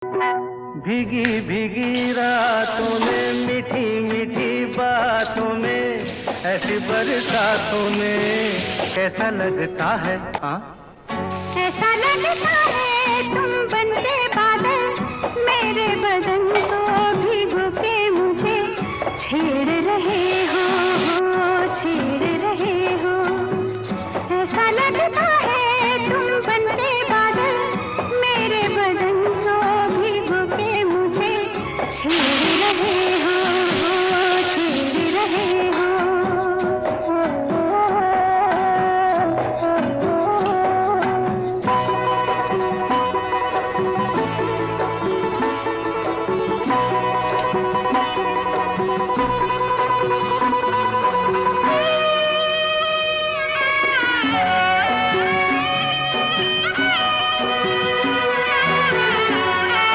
भीगी भीगी रातों में, मीठी मीठी बातों में, ऐसी बरसातों में कैसा लगता है, हाँ ऐसा लगता है तुम बनते